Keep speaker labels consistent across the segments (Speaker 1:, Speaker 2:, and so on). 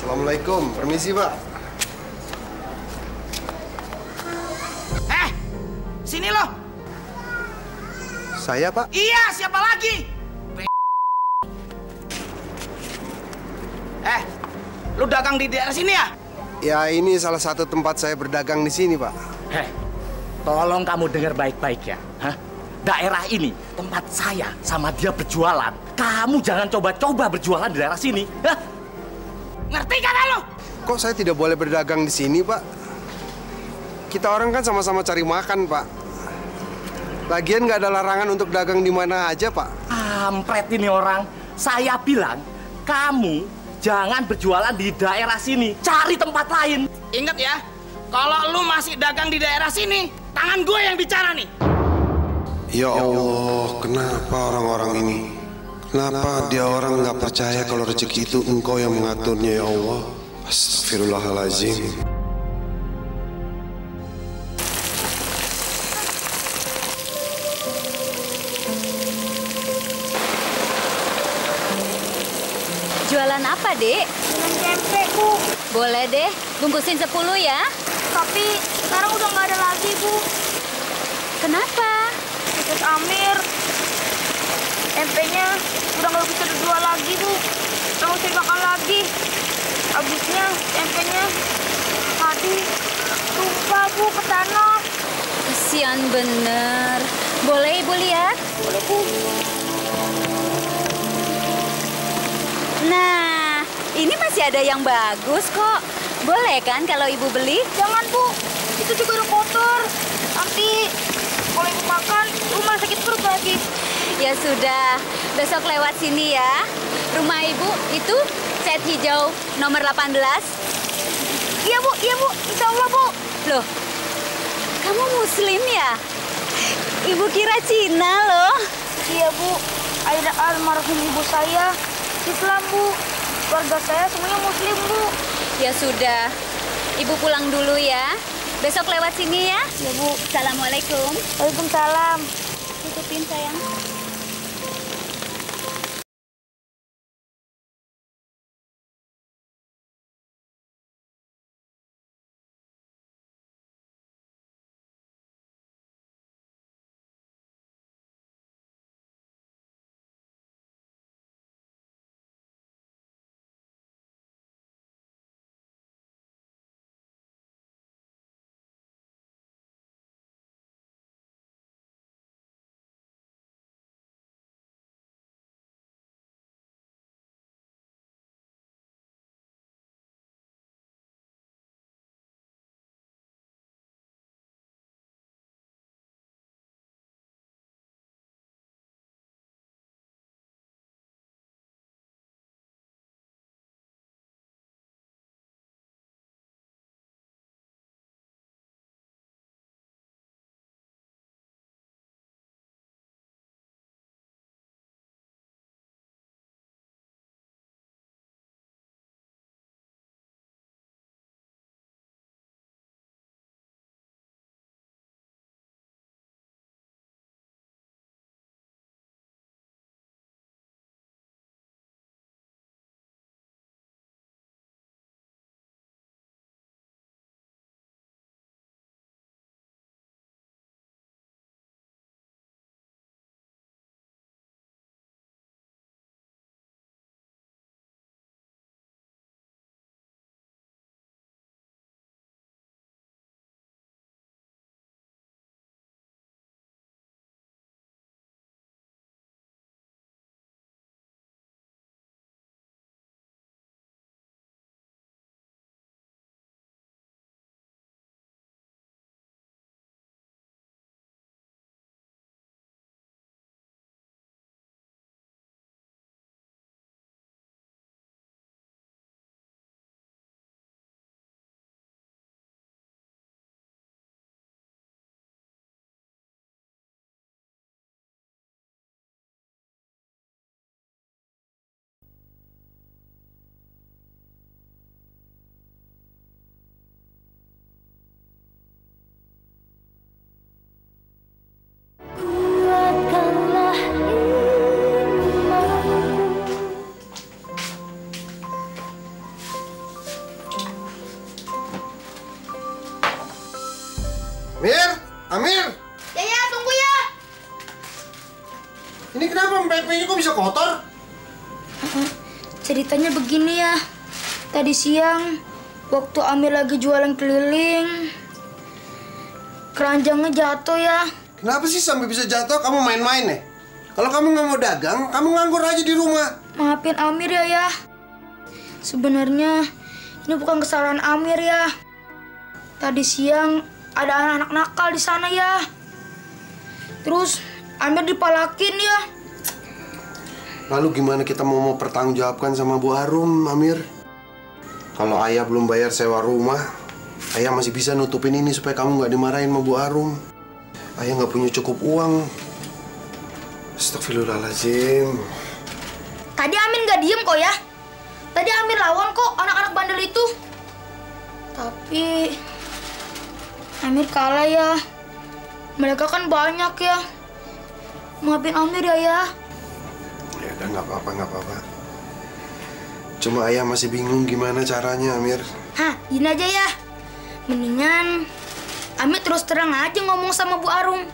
Speaker 1: Assalamualaikum, permisi Pak.
Speaker 2: Sini lo.
Speaker 1: Saya Pak?
Speaker 2: Iya, siapa lagi? Lu dagang di daerah sini ya?
Speaker 1: Ya ini salah satu tempat saya berdagang di sini Pak.
Speaker 2: Tolong kamu dengar baik-baik ya. Daerah ini tempat saya sama dia berjualan. Kamu jangan coba-coba berjualan di daerah sini. Ngerti kan lo?
Speaker 1: Kok saya tidak boleh berdagang di sini Pak? Kita orang kan sama-sama cari makan Pak. Lagian nggak ada larangan untuk dagang di mana aja Pak.
Speaker 2: Kampret ini orang. Saya bilang kamu jangan berjualan di daerah sini. Cari tempat lain. Ingat ya, kalau lu masih dagang di daerah sini, tangan gue yang bicara nih.
Speaker 1: Ya Allah, kenapa orang-orang ini? Kenapa dia orang nggak percaya kalau rezeki itu Engkau yang mengaturnya ya Allah? Astagfirullahaladzim.
Speaker 3: Jualan apa, Dek?
Speaker 4: Jualan tempe, Bu.
Speaker 3: Boleh deh, bungkusin 10 ya.
Speaker 4: Tapi sekarang udah nggak ada lagi, Bu.
Speaker 3: Kenapa?
Speaker 4: Khusus Amir. Tempenya udah nggak bisa dijual lagi, Bu. Udah nggak bisa dimakan lagi. Habisnya tempenya tadi tumpah, Bu, ke tanah.
Speaker 3: Kasian bener. Boleh Ibu lihat?
Speaker 4: Boleh, Bu.
Speaker 3: Nah, ini masih ada yang bagus kok. Boleh kan kalau Ibu beli?
Speaker 4: Jangan, Bu. Itu juga udah kotor. Nanti kalau Ibu makan, Ibu malah sakit perut lagi.
Speaker 3: Ya sudah, besok lewat sini ya. Rumah Ibu itu set hijau nomor 18.
Speaker 4: Iya, Bu. Iya, Bu. Insya Allah, Bu.
Speaker 3: Loh, kamu Muslim ya? Ibu kira Cina loh.
Speaker 4: Iya, Bu. Ayah almarhum ibu saya Islam, Bu. Keluarga saya semuanya Muslim, Bu.
Speaker 3: Ya sudah, Ibu pulang dulu ya. Besok lewat sini ya.
Speaker 4: Ya, Bu.
Speaker 3: Assalamualaikum.
Speaker 4: Waalaikumsalam.
Speaker 3: Tutupin sayang.
Speaker 1: kotor?
Speaker 4: Ceritanya begini ya. Tadi siang, waktu Amir lagi jualan keliling, keranjangnya jatuh ya.
Speaker 1: Kenapa sih sampai bisa jatuh? Kamu main-main ya? Kalau kamu nggak mau dagang, kamu nganggur aja di rumah.
Speaker 4: Maafin Amir ya. Sebenarnya ini bukan kesalahan Amir ya. Tadi siang ada anak-anak nakal di sana ya. Terus Amir dipalakin ya.
Speaker 1: Lalu gimana kita mau pertanggungjawabkan sama Bu Arum, Amir? Kalau ayah belum bayar sewa rumah, ayah masih bisa nutupin ini supaya kamu nggak dimarahin sama Bu Arum. Ayah nggak punya cukup uang. Astagfirullahaladzim.
Speaker 4: Tadi Amir nggak diem kok ya. Tadi Amir lawan kok anak-anak bandel itu. Tapi Amir kalah ya. Mereka kan banyak ya. Maafin Amir ya. Ya
Speaker 1: udah nggak apa-apa. Cuma ayah masih bingung gimana caranya, Amir.
Speaker 4: Hah, gini aja ya. Mendingan Amir terus terang aja ngomong sama Bu Arum.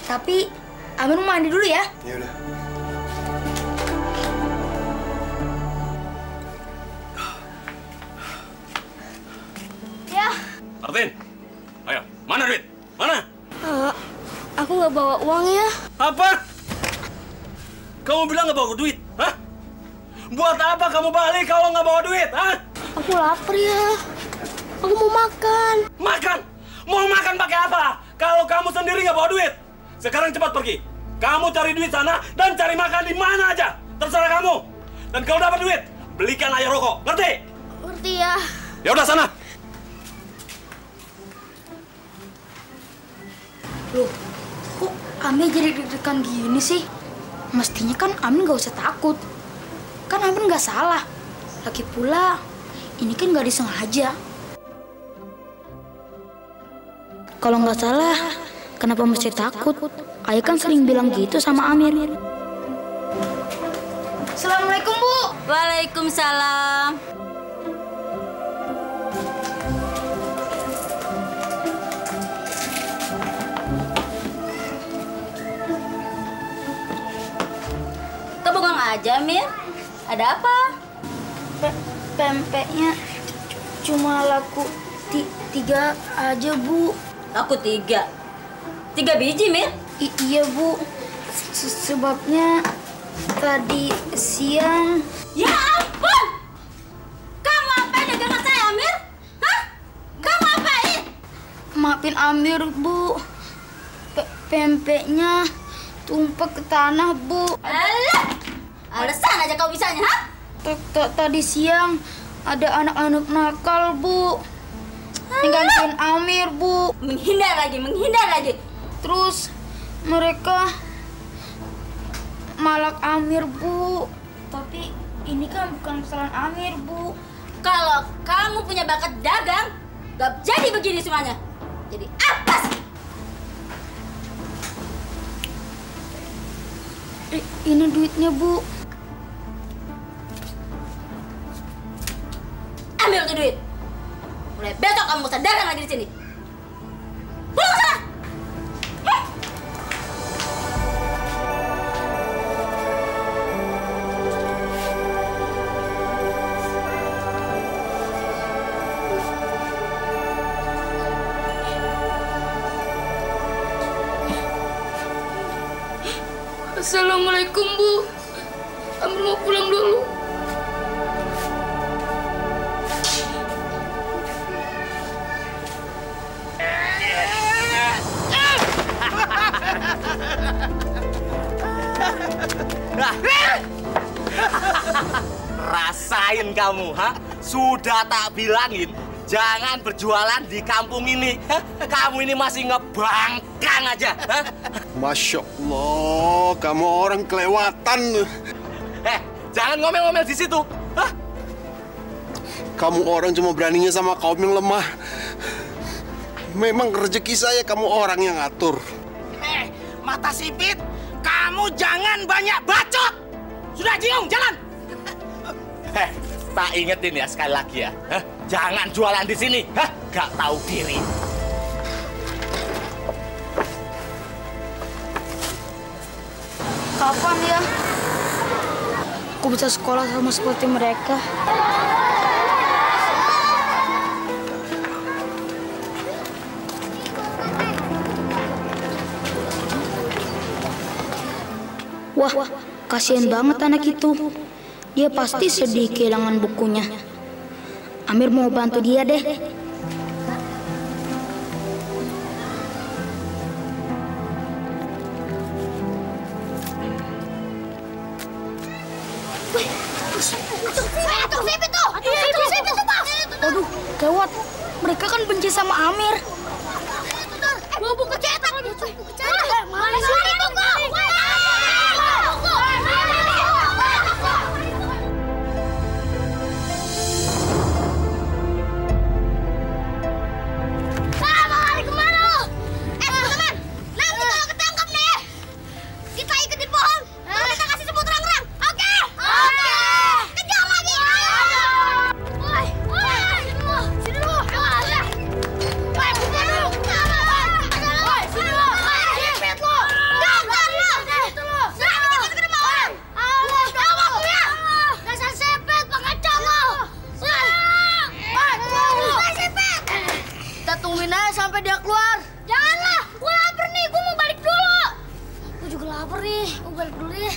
Speaker 4: Tapi Amir mau mandi dulu ya.
Speaker 1: Ya udah.
Speaker 4: Ya.
Speaker 5: Martin, ayo, mana duit? Mana?
Speaker 4: Aku nggak bawa uang ya.
Speaker 5: Apa? Kamu bilang nggak bawa duit? Hah? Buat apa kamu balik kalau nggak bawa duit? Hah?
Speaker 4: Aku lapar ya. Aku mau makan.
Speaker 5: Makan? Mau makan pakai apa? Kalau kamu sendiri nggak bawa duit. Sekarang cepat pergi. Kamu cari duit sana dan cari makan di mana aja. Terserah kamu. Dan kalau dapat duit, belikan ayah rokok. Ngerti?
Speaker 4: Ngerti ya.
Speaker 5: Ya udah sana.
Speaker 4: Loh, kok Amir jadi deg-degan gini sih? Mestinya kan Amir nggak usah takut. Kan Amir nggak salah. Lagi pula, ini kan nggak disengaja. Kalau nggak salah, kenapa mesti takut? Ayah kan sering bilang gitu sama Amir. Assalamualaikum, Bu.
Speaker 3: Waalaikumsalam. Kok bengong aja, Mir? Ada apa?
Speaker 4: Pempeknya cuma laku 3 aja, Bu.
Speaker 3: Laku 3. 3 biji, Mir?
Speaker 4: Iya, Bu. Sebabnya tadi siang.
Speaker 3: Ya ampun! Kamu apain dagangan saya, Mir? Hah? Kamu apain?
Speaker 4: Maafin Amir, Bu. Pempeknya tumpah ke tanah, Bu.
Speaker 3: Alah! Alasan aja kau bisanya, ha?
Speaker 4: Tadi siang ada anak-anak nakal, Bu. Nggantiin Amir, Bu.
Speaker 3: Menghindar lagi.
Speaker 4: Terus mereka malak Amir, Bu. Tapi ini kan bukan kesalahan Amir, Bu.
Speaker 3: Kalau kamu punya bakat dagang, gak jadi begini semuanya. Jadi apa sih?
Speaker 4: Ini duitnya, Bu.
Speaker 3: Ambil tuh duit. Mulai besok kamu gak usah dagang lagi di sini. Pulang sana!
Speaker 4: Assalamualaikum, Bu. Amir mau pulang dulu.
Speaker 2: Rasain kamu, ha? Sudah tak bilangin, jangan berjualan di kampung ini. Ha? Kamu ini masih ngebangkang aja. Ha?
Speaker 1: Masya Allah, kamu orang kelewatan.
Speaker 2: Jangan ngomel-ngomel di situ. Hah?
Speaker 1: Kamu orang cuma beraninya sama kaum yang lemah. Memang rezeki saya kamu orang yang ngatur.
Speaker 2: Mata sipit, kamu jangan banyak bacot. Sudah Jiung, jalan. Tak ingetin ya sekali lagi ya. Jangan jualan di sini. Gak tahu diri.
Speaker 4: Kapan ya aku bisa sekolah sama seperti mereka. Wah, kasihan banget anak itu. Dia pasti sedih kehilangan bukunya. Amir mau bantu dia deh. Aduh, gawat. Mereka kan benci sama Amir.
Speaker 6: Bawa buku cetak. Mana sih buku?
Speaker 4: Sampai dia keluar.
Speaker 6: Janganlah, gue lapar nih, gue mau balik dulu. Gue juga lapar nih, gue balik dulu ya.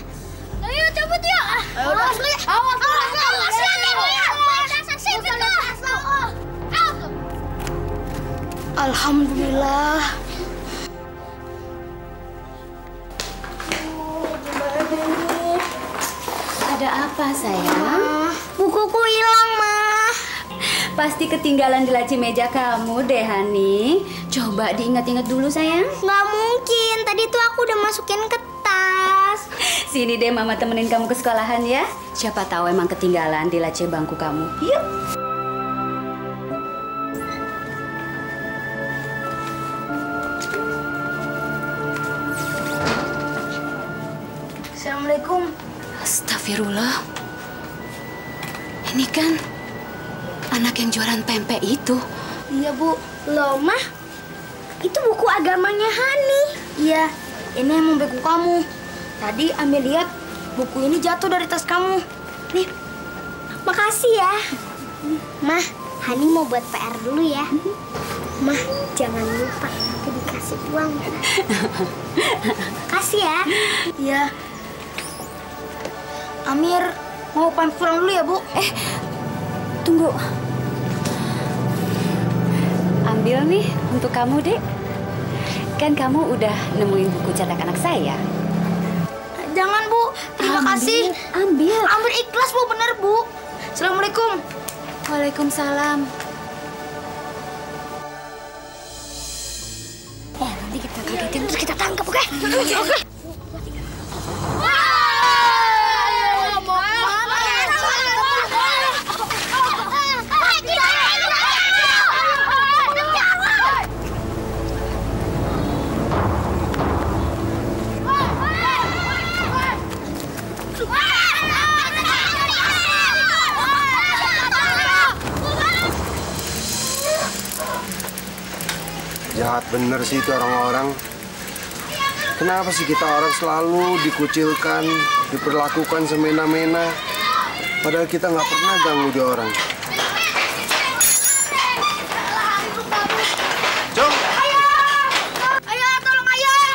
Speaker 6: Ayo cabut ya. Awas lu ya. Awas ya. Dasar sipit lu.
Speaker 4: Alhamdulillah.
Speaker 3: Ada apa sayang?
Speaker 6: Bukuku hilang, Ma.
Speaker 3: Pasti ketinggalan di laci meja kamu deh, Hani. Coba diingat-ingat dulu, sayang.
Speaker 6: Nggak mungkin, tadi tuh aku udah masukin ke tas.
Speaker 3: Sini deh, Mama temenin kamu ke sekolahan ya. Siapa tahu emang ketinggalan di laci bangku kamu. Yuk.
Speaker 4: Assalamualaikum.
Speaker 3: Astagfirullah. Ini kan anak yang jualan pempek itu.
Speaker 4: Iya, Bu.
Speaker 6: Loh, Mah, itu buku agamanya Hani.
Speaker 4: Iya, ini emang buku kamu. Tadi Amir lihat buku ini jatuh dari tas kamu.
Speaker 6: Nih, makasih ya. Mah, Hani mau buat PR dulu ya. Mah, jangan lupa nanti dikasih uang. Kasih ya.
Speaker 4: Iya. Amir mau pamit pulang dulu ya, Bu?
Speaker 3: Tunggu. Ambil nih untuk kamu, Dek. Kan kamu udah nemuin buku cetak anak saya.
Speaker 4: Jangan, Bu. Terima kasih.
Speaker 3: Ambil.
Speaker 4: Amir ikhlas, Bu. Bener, Bu. Assalamualaikum.
Speaker 3: Waalaikumsalam.
Speaker 6: Nanti kita kagetin terus kita tangkap, oke? Oke.
Speaker 1: Jahat bener sih itu orang-orang. Kenapa sih kita orang selalu dikucilkan, diperlakukan semena-mena, padahal kita nggak pernah ganggu dia orang. Jom!
Speaker 4: Ayah, tolong ayah!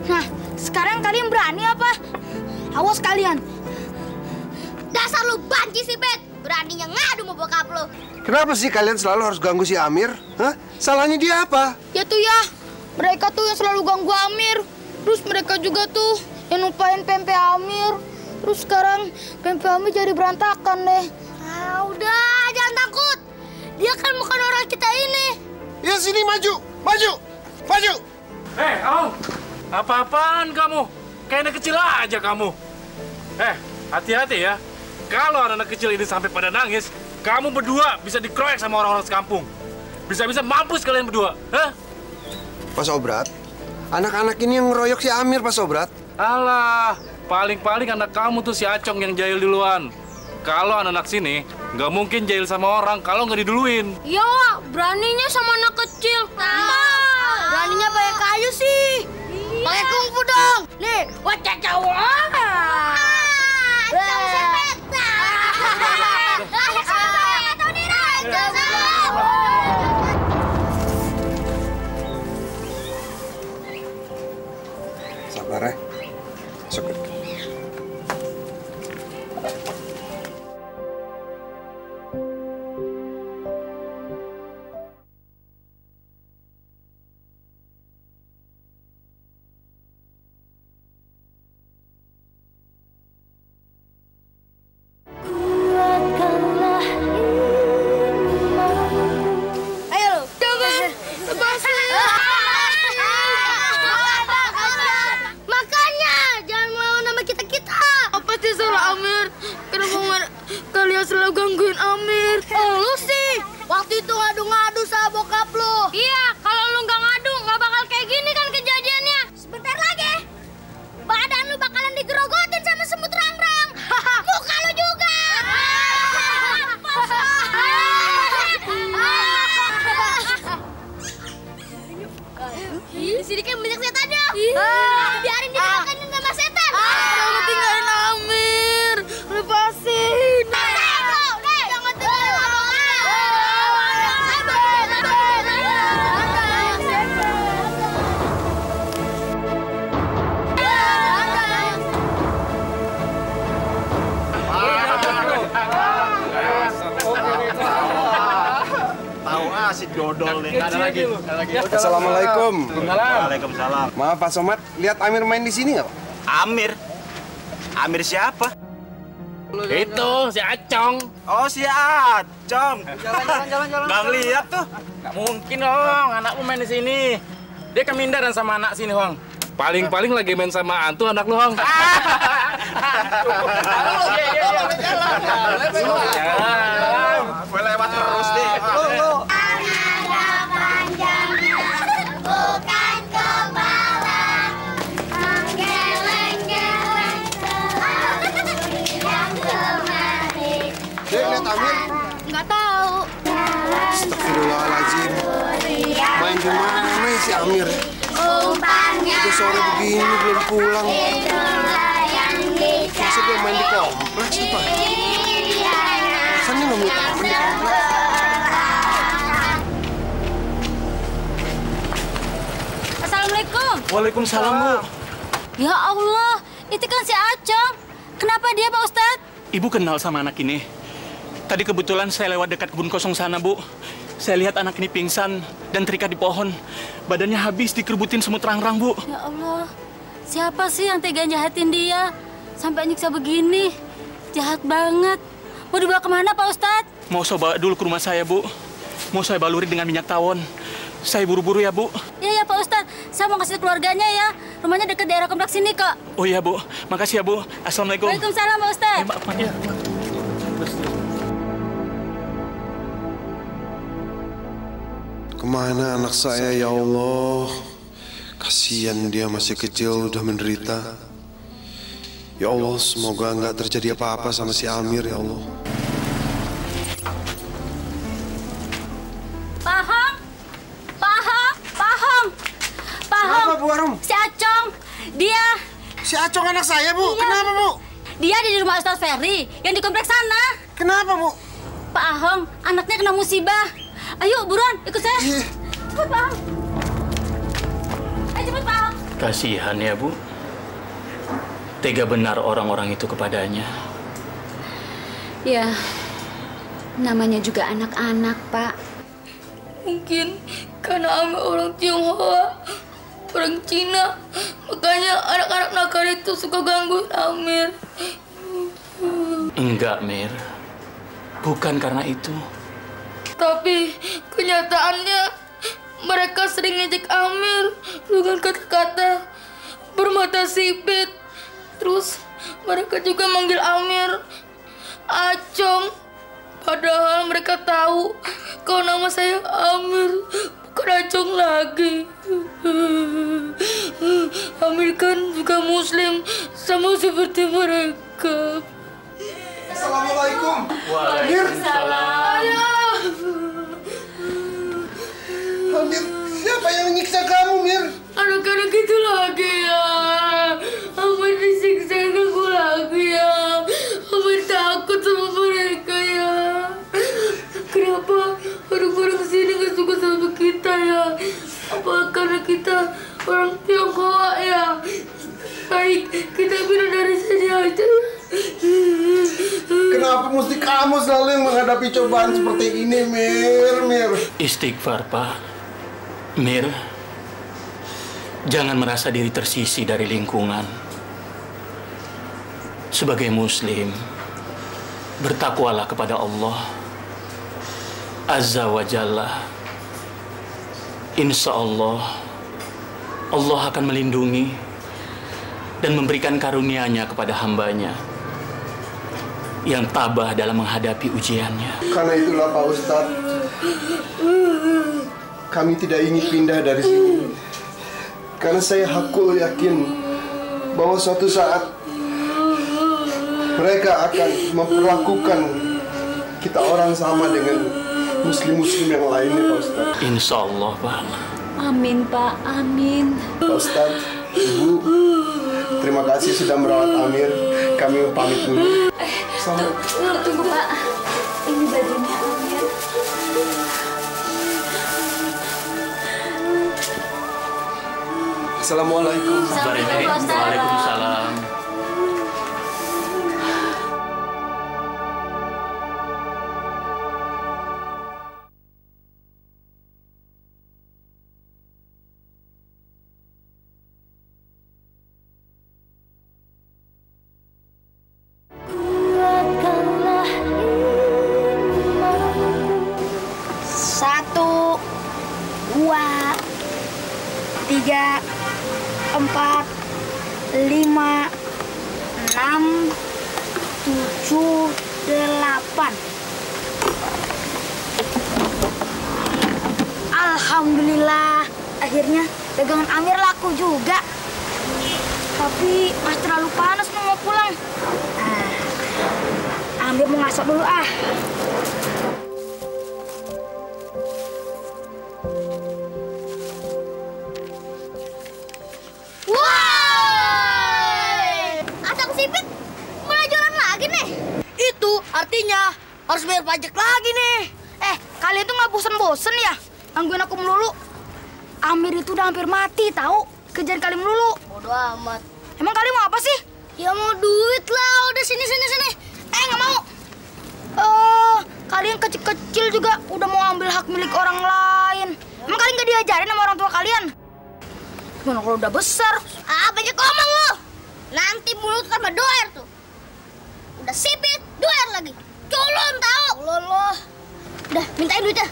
Speaker 4: Nah, sekarang kalian berani apa? Awas kalian.
Speaker 6: Dasar lu banci sih, Bet. Beraninya ngadu sama bokap lu.
Speaker 1: Kenapa sih kalian selalu harus ganggu si Amir? Hah? Salahnya dia apa?
Speaker 4: Ya tuh ya, mereka tuh yang selalu ganggu Amir. Terus mereka juga tuh yang numpain pempek Amir. Terus sekarang pempek Amir jadi berantakan deh.
Speaker 6: Ah, udah, jangan takut. Dia kan bukan orang kita ini.
Speaker 1: Ya sini maju, maju, maju.
Speaker 5: Kamu, apa-apaan kamu? Kayak anak kecil aja kamu. Hati-hati ya. Kalau anak kecil ini sampai pada nangis, kamu berdua bisa dikeroyok sama orang-orang sekampung. Bisa-bisa mampus kalian berdua. Hah?
Speaker 1: Pak Sobrat, anak-anak ini yang ngeroyok si Amir, Pak Sobrat.
Speaker 5: Alah, paling-paling anak kamu tuh si Acong yang jahil duluan. Kalau anak-anak sini, nggak mungkin jahil sama orang kalau nggak diduluin.
Speaker 4: Iya, beraninya sama anak kecil. Beraninya pakai kayu sih. Pakai kungfu dong. Nih, wacacawah. Kalian selalu gangguin Amir. Oh, lu sih. Waktu itu ngadu-ngadu sama bokap lu.
Speaker 6: Iya, kalau lu nggak ngadu, nggak bakal kayak gini kan kejadiannya. Sebentar lagi, badan lu bakalan digerogotin sama semut rangrang. Muka lu juga. Di sini kan banyak setannya. Biarin dimakan sama setan.
Speaker 4: Jangan tinggalin Amir. Lepasin.
Speaker 6: Jangan tinggalin
Speaker 2: Tahu asik dodol nih. Ada lagi.
Speaker 1: Assalamualaikum.
Speaker 2: Waalaikumsalam.
Speaker 1: Maaf Pak Somad, lihat Amir main di sini nggak Pak?
Speaker 2: Amir? Amir siapa?
Speaker 5: Itu si Acong.
Speaker 2: Oh, si Acong.
Speaker 5: Jalan.
Speaker 2: Nggak ngeliat tuh.
Speaker 5: Nggak mungkin dong, anakmu main di sini. Dia kemindaran sama anak sini, Hong. Paling lagi main sama hantu anak lu, Hong.
Speaker 2: Gue lewat terus deh.
Speaker 6: bukan kepala, menggeleng-geleng selalu yang kemari.
Speaker 1: Dek, lihat Amir.
Speaker 6: Nggak tahu.
Speaker 1: Astagfirullahaladzim. Main di mana si Amir?
Speaker 6: Umpannya
Speaker 1: Udah sore begini belum pulang.
Speaker 6: itulah yang
Speaker 1: Masa dia main di kompleks nih Pak? Rasanya nggak mau main di kompleks.
Speaker 3: Assalamualaikum.
Speaker 5: Waalaikumsalam, Bu.
Speaker 3: Ya Allah, itu kan si Acong. Kenapa dia, Pak Ustadz?
Speaker 5: Ibu kenal sama anak ini. Tadi kebetulan saya lewat dekat kebun kosong sana, Bu. Saya lihat anak ini pingsan dan terikat di pohon. Badannya habis dikerubutin semut rangrang, Bu.
Speaker 3: Ya Allah, siapa sih yang tega jahatin dia? Sampai nyiksa begini. Jahat banget. Mau dibawa kemana, Pak Ustadz?
Speaker 5: Mau saya bawa dulu ke rumah saya, Bu. Mau saya baluri dengan minyak tawon. Saya buru-buru ya, Bu.
Speaker 3: Ya, Pak Ustadz. Saya mau kasih keluarganya ya. Rumahnya dekat daerah kompleks sini, kok.
Speaker 5: Oh iya, Bu. Makasih ya, Bu. Assalamualaikum.
Speaker 3: Waalaikumsalam, Pak Ustadz.
Speaker 5: Maaf, ya.
Speaker 1: Kemana anak saya ya Allah? Kasihan dia masih kecil udah menderita. Ya Allah, semoga nggak terjadi apa-apa sama si Amir ya Allah.
Speaker 3: Paham?
Speaker 1: Kenapa Bu Arum?
Speaker 3: Si Acong, dia
Speaker 1: Si Acong anak saya Bu, kenapa Bu?
Speaker 3: dia ada di rumah Ustadz Ferry yang di kompleks sana.
Speaker 1: Kenapa Bu?
Speaker 3: Pak Ahong, anaknya kena musibah. Ayo, buruan, ikut saya.
Speaker 1: Iya.
Speaker 3: Cepet, Pak Ahong. Ayo, cepet, Pak Ahong.
Speaker 5: Kasihan ya, Bu. Tega benar orang-orang itu kepadanya.
Speaker 3: Ya, namanya juga anak-anak, Pak.
Speaker 4: Mungkin karena Amir orang Tionghoa, orang Cina, makanya anak-anak nakal itu suka gangguin Amir.
Speaker 5: Enggak, Mir. Bukan karena itu.
Speaker 4: Tapi kenyataannya mereka sering ngejek Amir dengan kata-kata bermata sipit. Terus mereka juga manggil Amir Acong. Padahal mereka tahu kalau nama saya Amir, bukan Acong lagi. Amir kan juga Muslim, sama seperti mereka.
Speaker 1: Assalamualaikum.
Speaker 5: Waalaikumsalam.
Speaker 1: Amir, siapa yang nyiksa kamu, Mir?
Speaker 4: Anak-anak itu lagi ya. Amir disiksa aku lagi ya. Amir takut sama mereka ya. Kenapa orang-orang sini gak suka sama kita ya? Apa karena kita orang Tionghoa ya? Baik, kita pindah dari sini aja.
Speaker 1: kenapa mesti kamu selalu yang menghadapi cobaan seperti ini, Mir?
Speaker 7: Istighfar, Pak. Mir, jangan merasa diri tersisih dari lingkungan. Sebagai Muslim, bertakwalah kepada Allah Azza wa Jalla. Insya Allah, Allah akan melindungi dan memberikan karunia-Nya kepada hambanya yang tabah dalam menghadapi ujiannya.
Speaker 1: Karena itulah Pak Ustadz, kami tidak ingin pindah dari sini. Karena saya hakul yakin bahwa suatu saat mereka akan memperlakukan kita orang sama dengan muslim-muslim yang lainnya, Pak Ustadz.
Speaker 7: Insya Allah, Pak.
Speaker 3: Amin, Pak. Amin.
Speaker 1: Pak Ustadz, Ibu, terima kasih sudah merawat Amir. Kami pamit dulu.
Speaker 3: Tunggu, Pak. Ini bajunya Amir.
Speaker 1: Assalamualaikum.
Speaker 7: Waalaikumsalam.
Speaker 4: Satu, dua, tiga, 4, 5, 6, 7, 8. Alhamdulillah, akhirnya dagangan Amir laku juga. Tapi masih terlalu panas mau pulang. Amir mau ngasak dulu ah. Artinya harus bayar pajak lagi nih. Kalian tuh nggak bosen-bosen ya gangguin aku melulu? Amir itu udah hampir mati tahu, kejar kalian melulu.
Speaker 6: Bodoh amat.
Speaker 4: Emang kalian mau apa sih?
Speaker 6: Ya mau duit lah, udah sini.
Speaker 4: Nggak mau. Kalian kecil-kecil juga udah mau ambil hak milik orang lain. Emang kalian nggak diajarin sama orang tua kalian? Gimana kalau udah besar?
Speaker 6: Banyak ngomong lo. Nanti mulut sama doer tuh. Udah sipit, doer lagi. Culun tau. Lo.
Speaker 4: Udah, mintain duitnya.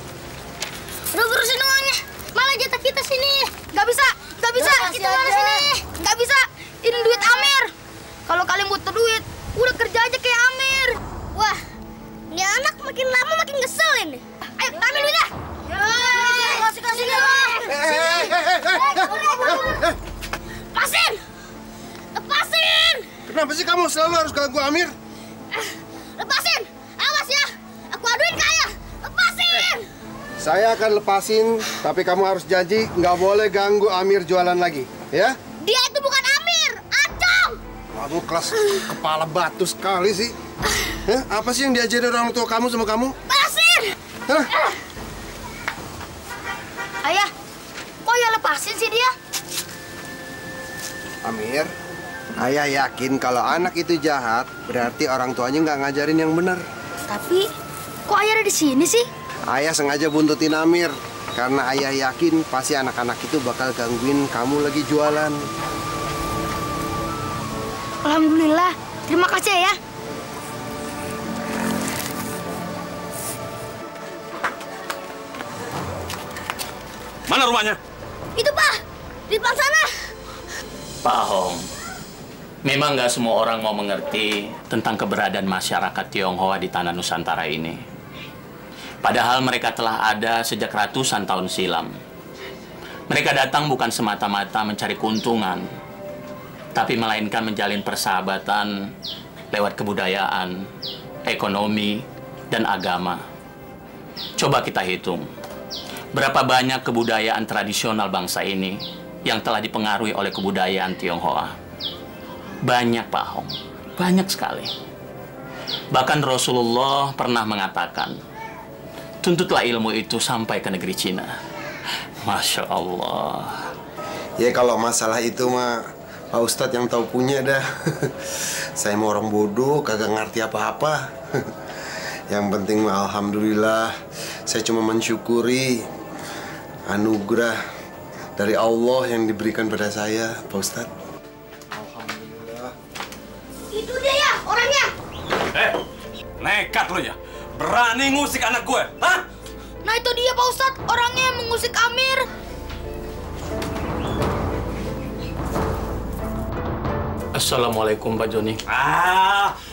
Speaker 6: Udah urusin uangnya. Malah jatah kita sini.
Speaker 4: Nggak bisa. Kita mana sini? Nggak bisa. Ini duit Amir. Kalau kalian butuh duit, udah kerja aja kayak Amir.
Speaker 6: Wah, ini anak makin lama makin ngeselin nih.
Speaker 4: Ayo, ambil duitnya.
Speaker 6: Kasih. Lepasin.
Speaker 1: Kenapa sih kamu selalu harus ganggu Amir?
Speaker 6: Lepasin. Awas ya. Aku aduin kaya. Lepasin.
Speaker 1: Saya akan lepasin, tapi kamu harus janji nggak boleh ganggu Amir jualan lagi, ya?
Speaker 6: Dia itu bukan Amir, Acong.
Speaker 1: Kamu kelas kepala batu sekali sih. Apa sih yang diajarin orang tua kamu sama kamu?
Speaker 6: Lepasin.
Speaker 4: Ayah, kok ya lepasin sih dia?
Speaker 1: Amir, ayah yakin kalau anak itu jahat, berarti orang tuanya nggak ngajarin yang benar.
Speaker 4: Tapi, kok ayah ada di sini sih?
Speaker 1: Ayah sengaja buntutin Amir, karena ayah yakin pasti anak-anak itu bakal gangguin kamu lagi jualan.
Speaker 4: Alhamdulillah, terima kasih ya.
Speaker 5: Mana rumahnya?
Speaker 6: Itu Pak, di depan sana.
Speaker 7: Pak Hong, memang nggak semua orang mau mengerti tentang keberadaan masyarakat Tionghoa di tanah Nusantara ini. Padahal mereka telah ada sejak ratusan tahun silam. Mereka datang bukan semata-mata mencari keuntungan, tapi melainkan menjalin persahabatan lewat kebudayaan, ekonomi, dan agama. Coba kita hitung, berapa banyak kebudayaan tradisional bangsa ini yang telah dipengaruhi oleh kebudayaan Tionghoa. Banyak, Pak Hong. Banyak sekali. Bahkan Rasulullah pernah mengatakan, tuntutlah ilmu itu sampai ke negeri Cina. Masya Allah.
Speaker 1: Ya kalau masalah itu mah Pak Ustadz yang tahu punya dah. Saya mau orang bodoh, kagak ngerti apa-apa. Yang penting alhamdulillah, saya cuma mensyukuri anugerah dari Allah yang diberikan pada saya, Pak Ustadz. Alhamdulillah.
Speaker 6: Itu dia ya orangnya.
Speaker 5: Nekat lo ya, berani ngusik anak gue, hah?
Speaker 4: Nah itu dia Pak Ustadz, orangnya yang mengusik Amir.
Speaker 7: Assalamualaikum Pak Joni.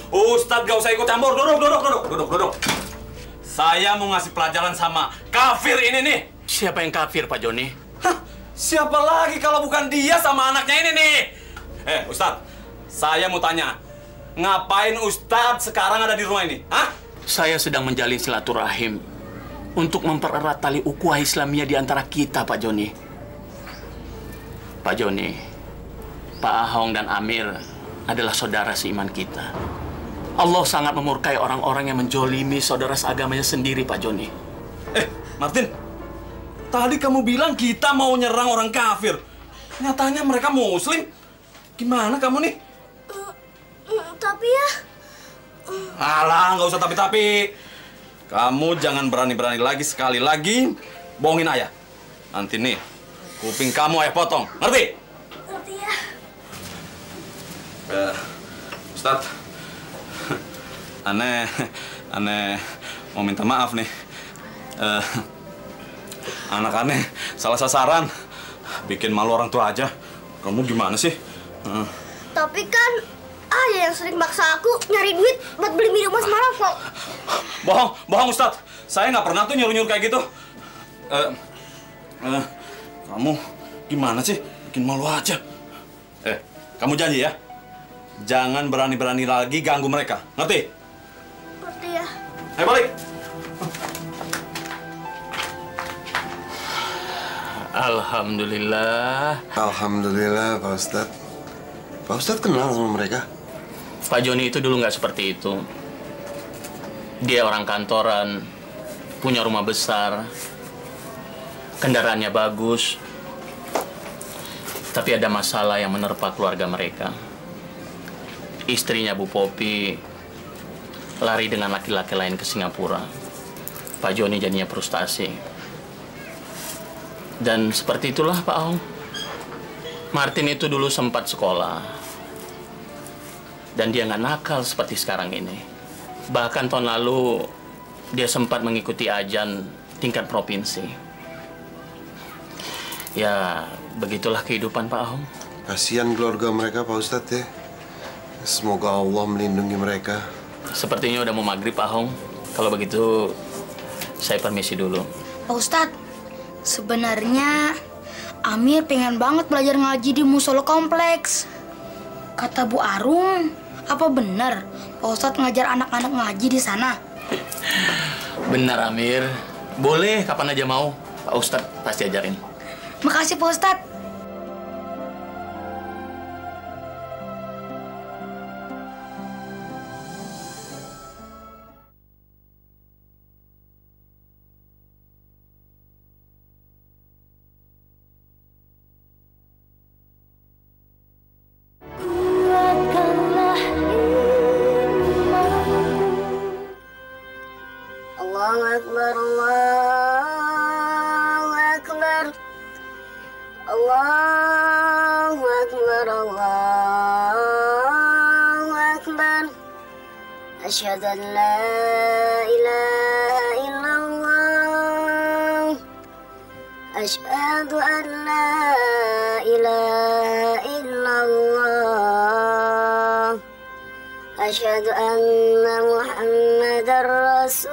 Speaker 5: Ustadz gak usah ikut campur. Duduk. Saya mau ngasih pelajaran sama kafir ini nih.
Speaker 7: Siapa yang kafir Pak Joni?
Speaker 5: Siapa lagi kalau bukan dia sama anaknya ini nih? Ustadz, saya mau tanya, ngapain Ustadz sekarang ada di rumah ini? Hah?
Speaker 7: Saya sedang menjalin silaturahim untuk mempererat tali ukhuwah Islamiyah di antara kita, Pak Joni. Pak Joni, Pak Ahong dan Amir adalah saudara seiman kita. Allah sangat memurkai orang-orang yang menjolimi saudara seagamanya sendiri, Pak Joni.
Speaker 5: Martin, tadi kamu bilang kita mau nyerang orang kafir. Nyatanya mereka muslim. Gimana kamu nih?
Speaker 6: Tapi ya.
Speaker 5: Alah, nggak usah tapi-tapi. Kamu jangan berani-berani lagi sekali lagi bohongin ayah. Nanti nih, kuping kamu ayah potong. Ngerti?
Speaker 6: Ngerti ya.
Speaker 5: Ustadz, aneh mau minta maaf nih. Anak aneh salah sasaran, bikin malu orang tua aja. Kamu gimana sih?
Speaker 6: Tapi kan ayah yang sering maksa aku nyari duit buat beli minuman semalam kok.
Speaker 5: Bohong Ustadz. Saya nggak pernah tuh nyuruh-nyuruh kayak gitu. Kamu gimana sih? Bikin malu aja. Kamu janji ya? Jangan berani-berani lagi ganggu mereka. Ngerti?
Speaker 6: Ngerti ya.
Speaker 5: Ayo balik.
Speaker 7: Alhamdulillah.
Speaker 1: Alhamdulillah, Pak Ustadz. Pak Ustadz kenal sama mereka?
Speaker 7: Pak Joni itu dulu nggak seperti itu. Dia orang kantoran, punya rumah besar, kendaraannya bagus. Tapi ada masalah yang menerpa keluarga mereka. Istrinya Bu Popi lari dengan laki-laki lain ke Singapura. Pak Joni jadinya frustasi. Dan seperti itulah Pak Ahong. Martin itu dulu sempat sekolah. Dan dia nggak nakal seperti sekarang ini. Bahkan tahun lalu dia sempat mengikuti ajan tingkat provinsi. Ya, begitulah kehidupan Pak Ahong.
Speaker 1: Kasihan keluarga mereka, Pak Ustadz ya. Semoga Allah melindungi mereka.
Speaker 7: Sepertinya udah mau maghrib, Pak Ahong. Kalau begitu, saya permisi dulu.
Speaker 4: Pak Ustadz, sebenarnya Amir pengen banget belajar ngaji di musola kompleks. Kata Bu Arum, apa benar Pak Ustadz ngajar anak-anak ngaji di sana?
Speaker 7: Benar, Amir. Boleh, kapan aja mau. Pak Ustadz pasti ajarin.
Speaker 4: Makasih Pak Ustadz.
Speaker 6: Allahu Akbar, Allahu Akbar. Allahu Akbar, Allahu Akbar. Asyhadu an la ilaha illallah. Asyhadu an la ilaha illallah. Asyhadu anna Muhammadar Rasulullah.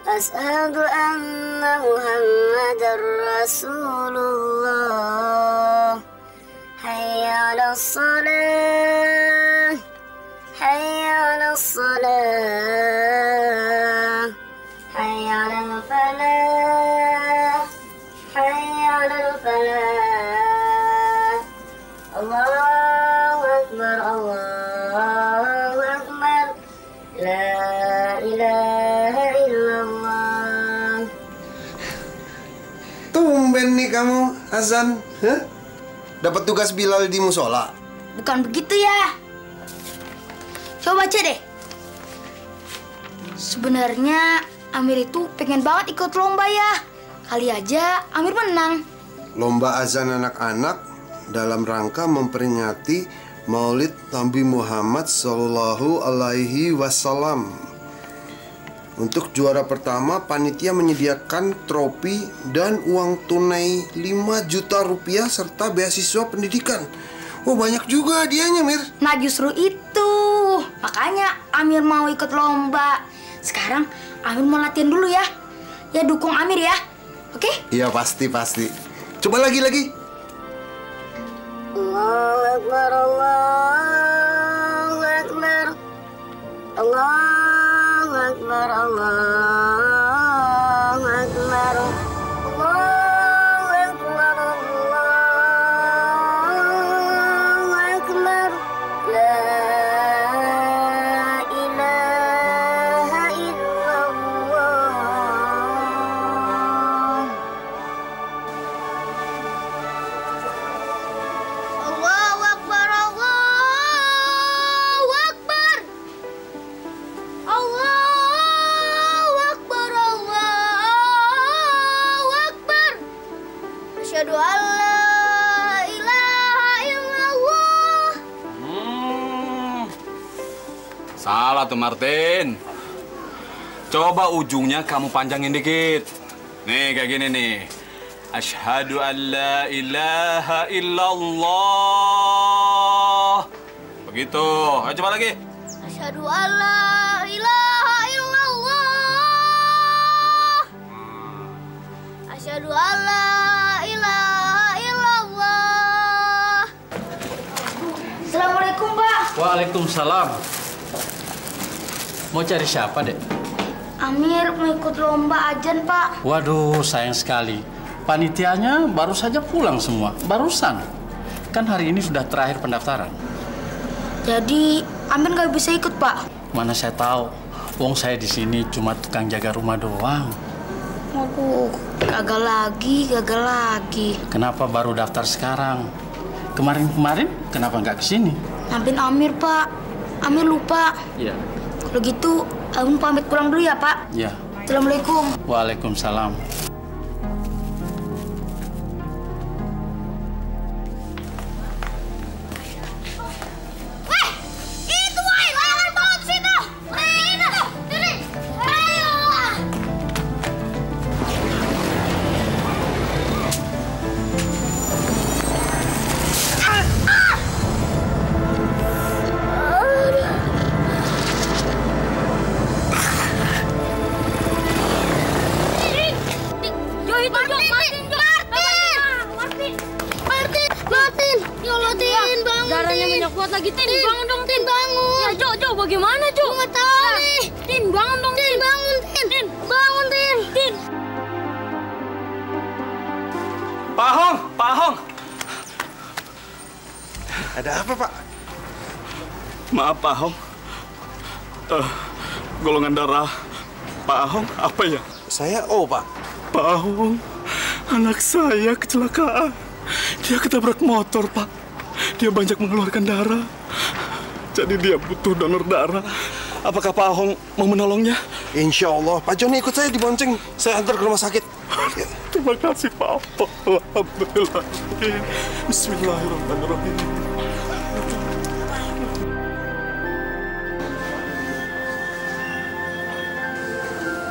Speaker 6: Asyhadu anna Muhammadar Rasulullah. Hayya 'alas salah. Hayya 'alas salah. Hayya 'alal falah. Hayya 'alal falah. Allahu Akbar, Allahu Akbar. La ilaha illallah.
Speaker 1: Tumben nih kamu, azan. Hah? Dapat tugas Bilal di musola?
Speaker 4: Bukan begitu ya. Coba baca deh. Sebenarnya Amir itu pengen banget ikut lomba ya. Kali aja Amir menang.
Speaker 1: Lomba azan anak-anak dalam rangka memperingati Maulid Nabi Muhammad Sallallahu Alaihi Wasallam. Untuk juara pertama, panitia menyediakan trofi dan uang tunai 5 juta rupiah serta beasiswa pendidikan. Oh, banyak juga hadiahnya, Mir.
Speaker 4: Nah, justru itu. Makanya Amir mau ikut lomba. Sekarang Amir mau latihan dulu ya. Ya, dukung Amir ya. Oke?
Speaker 1: Iya, pasti. Coba lagi.
Speaker 6: Allahu Akbar, Allahu Akbar, Allahu Akbar, Allahu Akbar, Allahu Akbar, Allahu Akbar, La ilaha illallah. Allahu Akbar, Allahu Akbar, Allahu Akbar, Allahu Akbar. Asyhadu an la ilaha illallah.
Speaker 5: Salah tuh, Martin. Coba ujungnya kamu panjangin dikit. Nih, kayak gini nih. Asyhadu an la ilaha illallah. Begitu. Ayo coba lagi.
Speaker 6: Asyhadu an la ilaha illallah. Asyhadu an la ilaha illallah.
Speaker 4: Assalamualaikum, Pak.
Speaker 8: Waalaikumsalam. Mau cari siapa, Dek?
Speaker 4: Amir mau ikut lomba azan, Pak.
Speaker 8: Waduh, sayang sekali. Panitianya baru saja pulang semua. Barusan. Kan hari ini sudah terakhir pendaftaran.
Speaker 4: Jadi Amir nggak bisa ikut, Pak.
Speaker 8: Mana saya tahu. Wong saya di sini cuma tukang jaga rumah doang.
Speaker 4: Aduh, gagal lagi.
Speaker 8: Kenapa baru daftar sekarang? Kemarin kenapa nggak kesini?
Speaker 4: Maafin Amir, Pak. Amir lupa.
Speaker 8: Iya.
Speaker 4: Kalau gitu, Amir pamit pulang dulu ya, Pak.
Speaker 8: Iya.
Speaker 4: Assalamualaikum.
Speaker 8: Waalaikumsalam.
Speaker 6: Weh, itu woi, layangan bawa ke situ. Itu, diri. Ayo. Jo, itu Jo, Martin. Ya Allah, Tin, bangun.
Speaker 3: Darahnya
Speaker 6: Tin.
Speaker 3: banyak kuat lagi. Tin,
Speaker 6: Tin,
Speaker 3: bangun dong.
Speaker 6: Tin, bangun.
Speaker 3: Ya, Jo, bagaimana, Jo?
Speaker 6: Gue nggak tahu nih.
Speaker 3: Tin, bangun dong,
Speaker 6: Tin, bangun, Tin. Bangun, Tin.
Speaker 5: Pak Hong.
Speaker 1: Ada apa, Pak?
Speaker 5: Maaf, Pak Hong. Golongan darah Pak Hong apa ya?
Speaker 1: Saya O, Pak.
Speaker 5: Pak Hong, anak saya kecelakaan. Dia ketabrak motor, Pak. Dia banyak mengeluarkan darah. Jadi dia butuh donor darah. Apakah Pak Hong mau menolongnya?
Speaker 1: Insya Allah. Pak Joni ikut saya dibonceng. Saya antar ke rumah sakit.
Speaker 5: Terima kasih, Pak. Alhamdulillah. Bismillahirrahmanirrahim.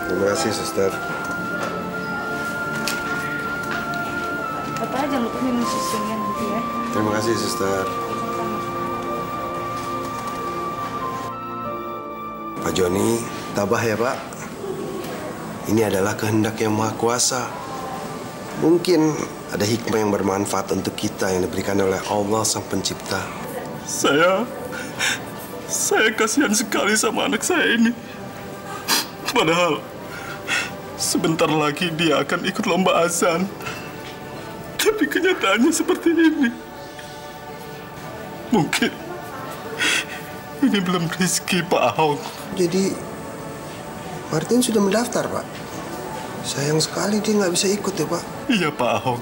Speaker 1: Terima kasih, suster.
Speaker 4: Bapak jangan lupa minum susunya nanti ya.
Speaker 1: Terima kasih, suster. Pak Joni, tabah ya, Pak. Ini adalah kehendak yang Maha Kuasa. Mungkin ada hikmah yang bermanfaat untuk kita yang diberikan oleh Allah Sang Pencipta.
Speaker 5: Saya kasihan sekali sama anak saya ini. Padahal sebentar lagi dia akan ikut lomba azan. Tapi kenyataannya seperti ini. Mungkin ini belum rezeki Pak Ahok.
Speaker 1: Jadi, Martin sudah mendaftar, Pak. Sayang sekali dia nggak bisa ikut ya, Pak.
Speaker 5: Iya, Pak Ahok.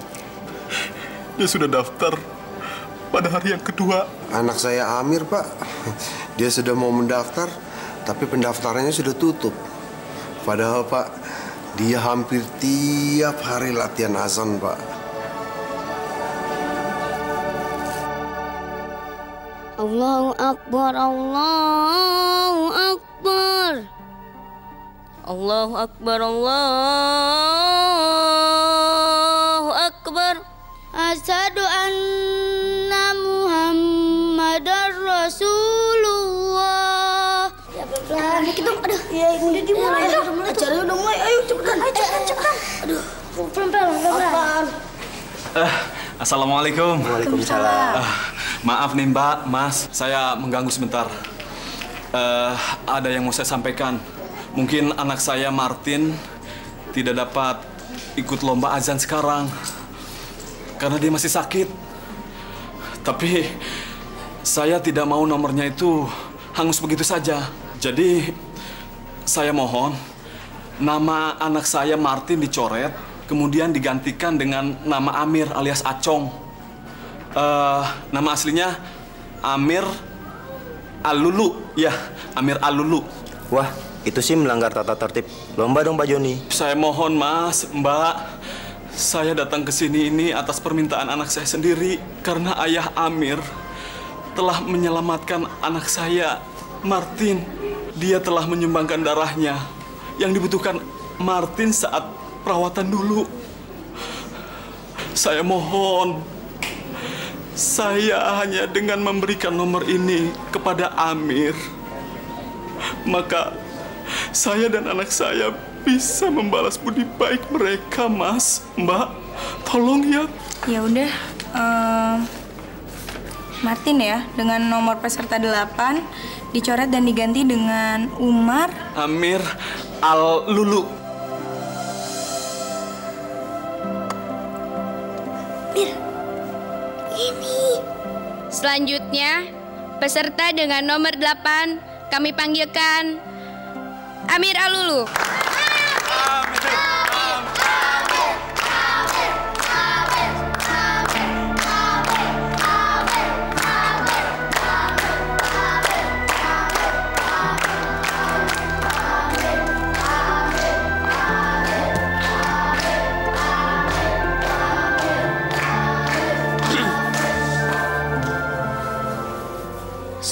Speaker 5: Dia sudah daftar.
Speaker 9: pada hari yang kedua.
Speaker 1: Anak saya Amir, Pak. Dia sudah mau mendaftar, tapi pendaftarannya sudah tutup. Padahal, Pak, dia hampir tiap hari latihan azan, Pak.
Speaker 6: Allahu Akbar, Allahu Akbar. Allahu Akbar, Allahu Akbar. Asyhadu anna Muhammadar Rasulullah. Ya pelan-pelan dikit dong. Aduh. Ya udah dimulai. Acaranya udah mulai. Ayo cepetan. Cepetan. Aduh. Pelan-pelan.
Speaker 9: Assalamualaikum.
Speaker 1: Waalaikumsalam.
Speaker 9: Maaf nih Mbak, Mas, saya mengganggu sebentar. Ada yang mau saya sampaikan. Mungkin anak saya Martin tidak dapat ikut lomba azan sekarang karena dia masih sakit. Tapi saya tidak mau nomornya itu hangus begitu saja. Jadi saya mohon nama anak saya Martin dicoret, kemudian digantikan dengan nama Amir alias Acong. Nama aslinya Amir Alulu, ya, Amir Alulu.
Speaker 10: Wah, itu sih melanggar tata tertib lomba dong, Pak Joni.
Speaker 9: Saya mohon, Mas, Mbak, saya datang ke sini ini atas permintaan anak saya sendiri karena ayah Amir telah menyelamatkan anak saya, Martin. Dia telah menyumbangkan darahnya yang dibutuhkan Martin saat perawatan dulu. Saya mohon, saya hanya dengan memberikan nomor ini kepada Amir, maka saya dan anak saya bisa membalas budi baik mereka, Mas. Mbak, tolong ya.
Speaker 11: Ya udah, Martin ya, dengan nomor peserta 8 dicoret dan diganti dengan Umar
Speaker 9: Amir Al-Lulu.
Speaker 11: Selanjutnya, peserta dengan nomor 8 kami panggilkan Amir Alulu.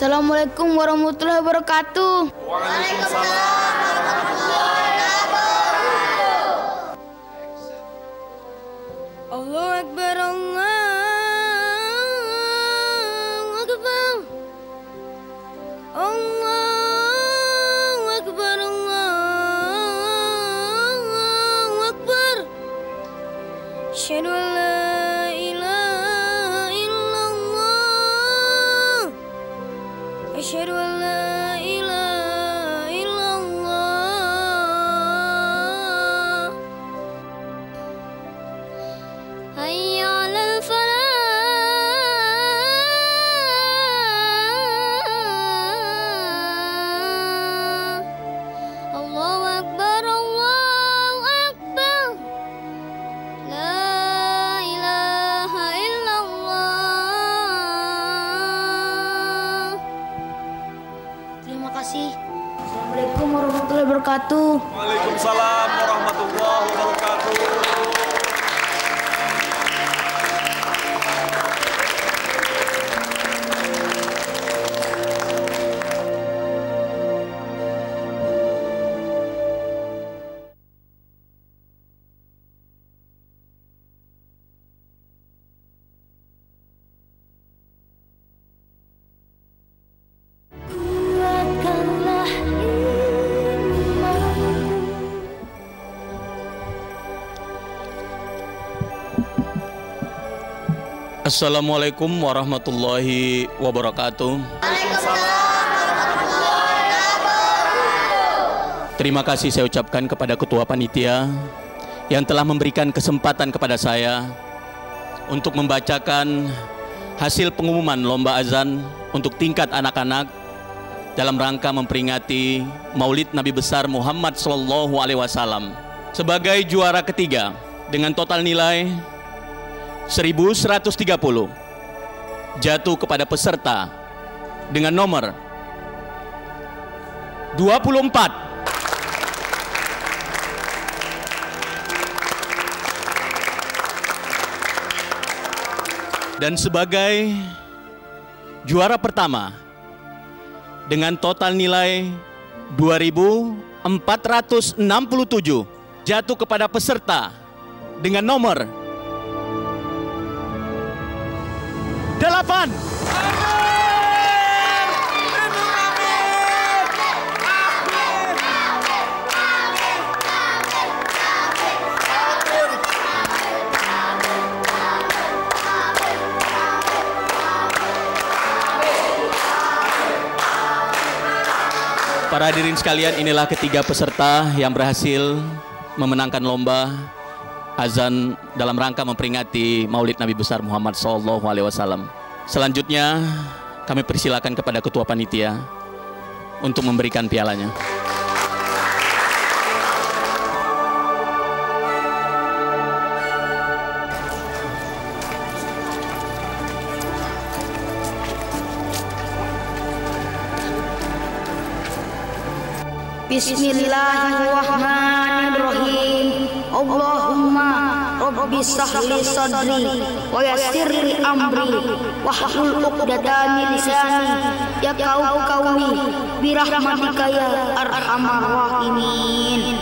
Speaker 4: Assalamualaikum warahmatullahi wabarakatuh.
Speaker 6: Waalaikumsalam warahmatullahi wabarakatuh.
Speaker 11: Allahu Akbar, Allahu Akbar. Allahu Akbar, Allahu Akbar. Asyhadu an la ilaha illallah. Asyhadu an la ilaha illallah. Hayya 'alal falah. Allahu Akbar, Allahu Akbar. La ilaha illallah.
Speaker 4: Terima kasih. Assalamualaikum warahmatullahi wabarakatuh.
Speaker 9: Waalaikumsalam warahmatullahi wabarakatuh.
Speaker 6: Kuatkanlah imanku.
Speaker 7: Assalamualaikum warahmatullahi wabarakatuh. Terima kasih saya ucapkan kepada Ketua Panitia yang telah memberikan kesempatan kepada saya untuk membacakan hasil pengumuman lomba azan untuk tingkat anak-anak dalam rangka memperingati Maulid Nabi besar Muhammad SAW. Sebagai juara ketiga dengan total nilai 1130, jatuh kepada peserta dengan nomor 24. Dan sebagai juara pertama dengan total nilai 2.467 jatuh kepada peserta dengan nomor 8. Para hadirin sekalian, inilah ketiga peserta yang berhasil memenangkan lomba azan dalam rangka memperingati Maulid Nabi besar Muhammad SAW. Selanjutnya, kami persilakan kepada Ketua Panitia untuk memberikan pialanya.
Speaker 4: Bismillahirrahmanirrahim. Allahumma rabbi shrahli sadri wa yassir li amri wahlul 'uqdatam min lisani yafqahu qawli bi rahmatika ya arhamar rahimin.